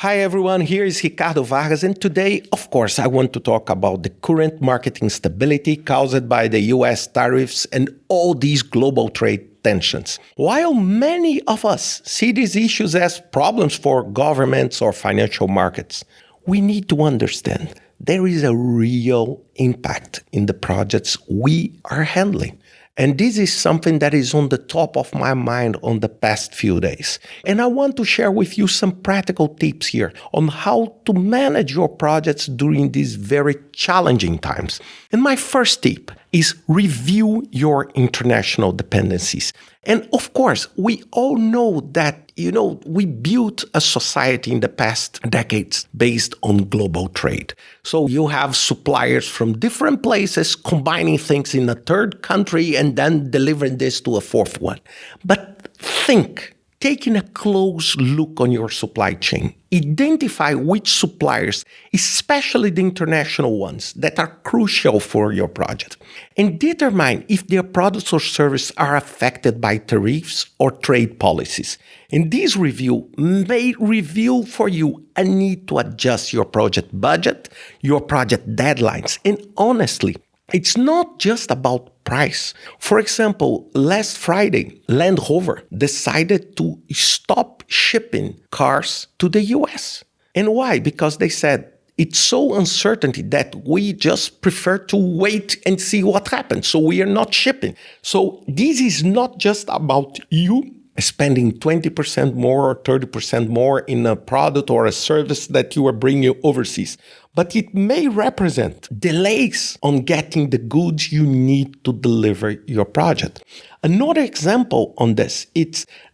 Hi everyone, here is Ricardo Vargas, and today, of course, I want to talk about the current market instability caused by the US tariffs and all these global trade tensions. While many of us see these issues as problems for governments or financial markets, we need to understand there is a real impact in the projects we are handling. And this is something that is on the top of my mind on the past few days. And I want to share with you some practical tips here on how to manage your projects during these very challenging times. And my first tip is review your international dependencies. And of course, we all know that, we built a society in the past decades based on global trade. So you have suppliers from different places combining things in a third country and then delivering this to a fourth one. But think, taking a close look on your supply chain, identify which suppliers, especially the international ones, that are crucial for your project, and determine if their products or services are affected by tariffs or trade policies. And this review may reveal for you a need to adjust your project budget, your project deadlines, and honestly, it's not just about price. For example, last Friday, Land Rover decided to stop shipping cars to the US. And why? Because they said it's so uncertainty that we just prefer to wait and see what happens. So we are not shipping. So this is not just about you spending 20% more or 30% more in a product or a service that you are bringing overseas. But it may represent delays on getting the goods you need to deliver your project. Another example on this,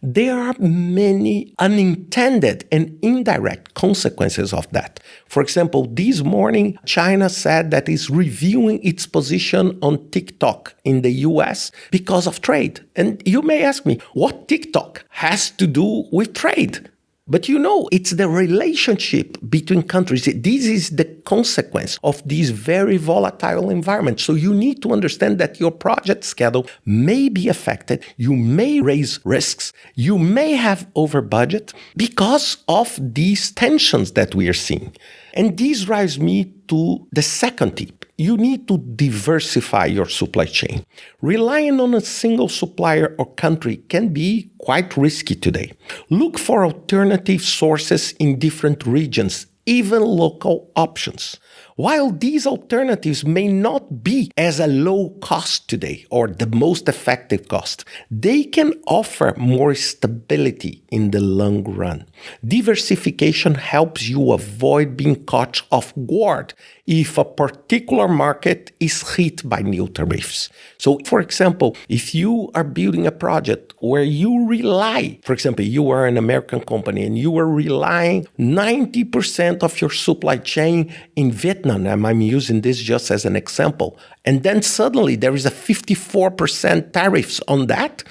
there are many unintended and indirect consequences of that. For example, this morning, China said that it's reviewing its position on TikTok in the US because of trade. And you may ask me, what TikTok has to do with trade? But it's the relationship between countries. This is the consequence of this very volatile environment. So you need to understand that your project schedule may be affected. You may raise risks. You may have over budget because of these tensions that we are seeing. And this drives me to the second tip. You need to diversify your supply chain. Relying on a single supplier or country can be quite risky today. Look for alternative sources in different regions, even local options. While these alternatives may not be as a low cost today or the most effective cost, they can offer more stability in the long run. Diversification helps you avoid being caught off guard if a particular market is hit by new tariffs. So, for example, if you are building a project where you rely, for example, you are an American company and you are relying 90% of your supply chain in Vietnam, and I'm using this just as an example, and then suddenly there is a 54% tariffs on that,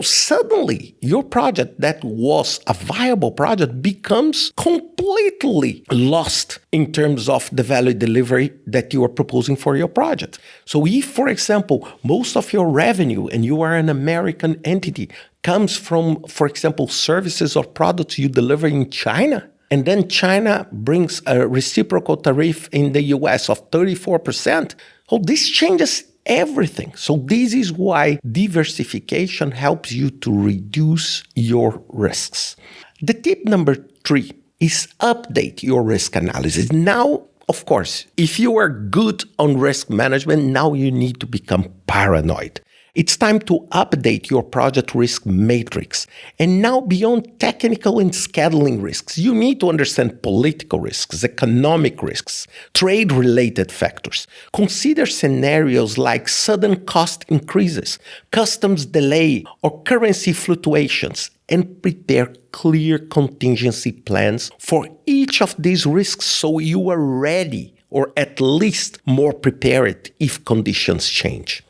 suddenly your project that was a viable project becomes completely lost in terms of the value delivery that you are proposing for your project. So if, for example, most of your revenue and you are an American entity comes from, for example, services or products you deliver in China, and then China brings a reciprocal tariff in the US of 34%, well, this changes everything. So this is why diversification helps you to reduce your risks. The tip number 3 is update your risk analysis. Now, of course, if you are good on risk management, now you need to become paranoid. It's time to update your project risk matrix. And now beyond technical and scheduling risks, you need to understand political risks, economic risks, trade-related factors. Consider scenarios like sudden cost increases, customs delay, or currency fluctuations, and prepare clear contingency plans for each of these risks so you are ready, or at least more prepared if conditions change.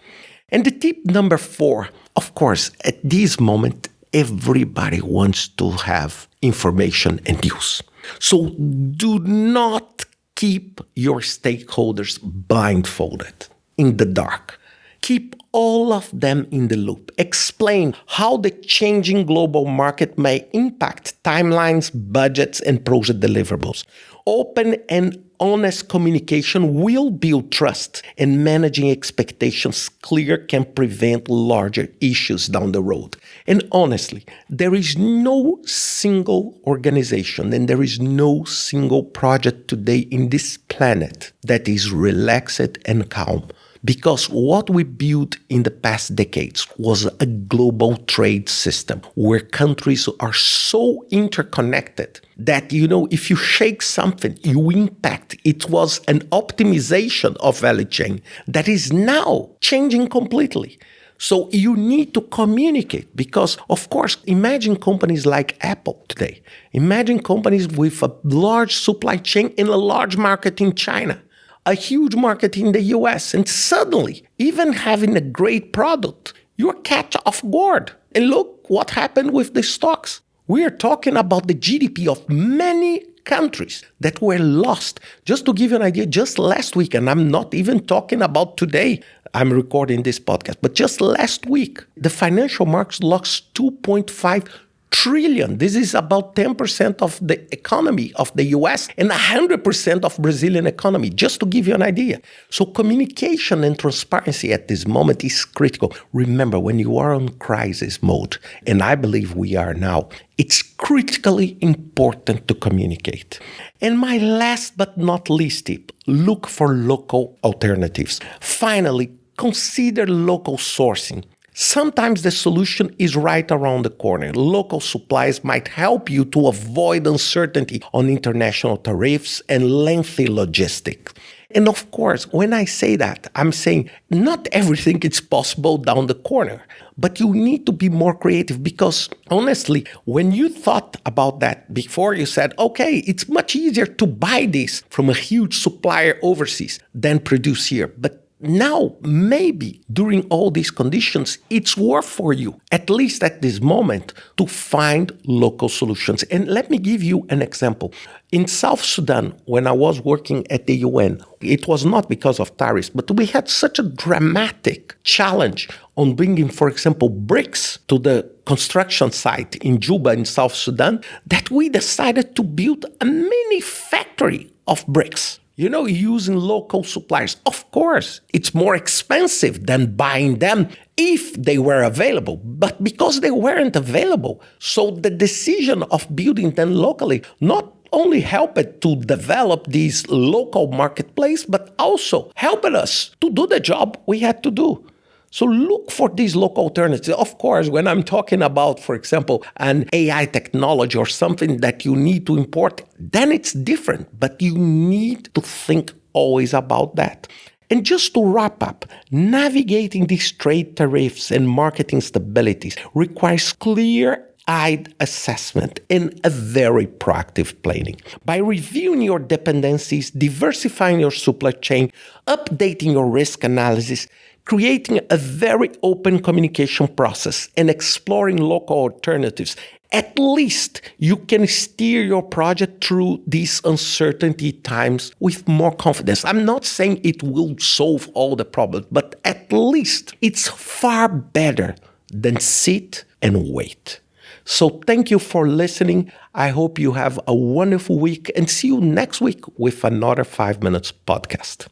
And the tip number 4, of course, at this moment, everybody wants to have information and news. So do not keep your stakeholders blindfolded in the dark. Keep all of them in the loop. Explain how the changing global market may impact timelines, budgets, and project deliverables. Open and honest communication will build trust, and managing expectations clear can prevent larger issues down the road. And honestly, there is no single organization and there is no single project today in this planet that is relaxed and calm. Because what we built in the past decades was a global trade system where countries are so interconnected that, if you shake something, you impact. It was an optimization of value chain that is now changing completely. So you need to communicate because, of course, imagine companies like Apple today. Imagine companies with a large supply chain in a large market in China, a huge market in the US, and suddenly, even having a great product, you're caught off guard. And look what happened with the stocks. We are talking about the GDP of many countries that were lost. Just to give you an idea, just last week, and I'm not even talking about today, I'm recording this podcast, but just last week, the financial markets lost 2.5 trillion. This is about 10% of the economy of the US and 100% of Brazilian economy, just to give you an idea. So communication and transparency at this moment is critical. Remember, when you are on crisis mode, and I believe we are now, it's critically important to communicate. And my last but not least tip, look for local alternatives. Finally, consider local sourcing. Sometimes the solution is right around the corner. Local supplies might help you to avoid uncertainty on international tariffs and lengthy logistics. And of course, when I say that, I'm saying not everything is possible down the corner, but you need to be more creative because honestly, when you thought about that before, you said, okay, it's much easier to buy this from a huge supplier overseas than produce here. But now, maybe during all these conditions, it's worth for you, at least at this moment, to find local solutions. And let me give you an example. In South Sudan, when I was working at the UN, it was not because of tariffs, but we had such a dramatic challenge on bringing, for example, bricks to the construction site in Juba in South Sudan that we decided to build a mini factory of bricks. Using local suppliers. Of course, it's more expensive than buying them if they were available, but because they weren't available, so the decision of building them locally not only helped to develop this local marketplace, but also helped us to do the job we had to do. So look for these local alternatives. Of course, when I'm talking about, for example, an AI technology or something that you need to import, then it's different. But you need to think always about that. And just to wrap up, navigating these trade tariffs and market instabilities requires clear-eyed assessment and a very proactive planning. By reviewing your dependencies, diversifying your supply chain, updating your risk analysis, creating a very open communication process and exploring local alternatives, at least you can steer your project through these uncertainty times with more confidence. I'm not saying it will solve all the problems, but at least it's far better than sit and wait. So thank you for listening. I hope you have a wonderful week and see you next week with another 5 Minutes podcast.